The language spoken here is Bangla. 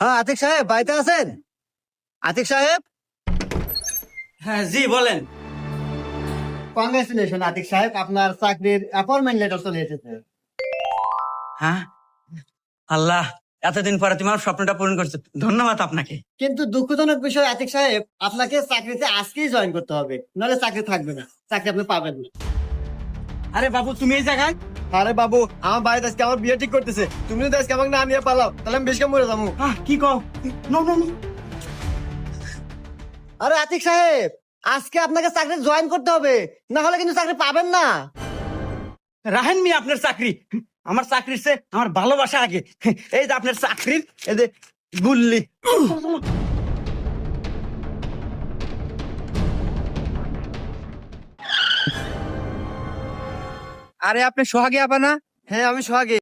হ্যাঁ, আতিক সাহেব বাড়িতে আছেন? আতিক সাহেব, হ্যাঁ জি বলেন। কংগ্রেচুলেশন আতিক সাহেব, আপনার চাকরির অ্যাপয়েন্টমেন্ট লেটার চলে এসেছে। হ্যাঁ, আল্লাহ, এতদিন পরে তুমি আমার স্বপ্নটা পূরণ করছো, ধন্যবাদ আপনাকে। কিন্তু দুঃখজনক বিষয় আতিক সাহেব, আপনাকে চাকরিতে আজকেই জয়েন করতে হবে, নাহলে চাকরি থাকবে না, চাকরি আপনি পাবেন না। আরে বাবু, তুমি এই জায়গায়? আরে বাবু, আমার বাড়িতে আজকে আমার বিয়ে ঠিক করতেছে, তুমি যদি আজকে আমাকে না নিয়ে পালাও তাহলে আমি বেশ মরে যাবো। কি কও? No no no. আরে আতিক সাহেব, আজকে আপনাকে চাকরি জয়েন করতে হবে, না হলে কিন্তু চাকরি পাবেন না। রাহেন মি আপনার চাকরি, আমার চাকরির চেয়ে আমার ভালোবাসা আগে। এই যে আপনার চাকরির এই যে গুল্লি। আরে আপনি সোহাগী আপা না? হ্যাঁ, আমি সোহাগী।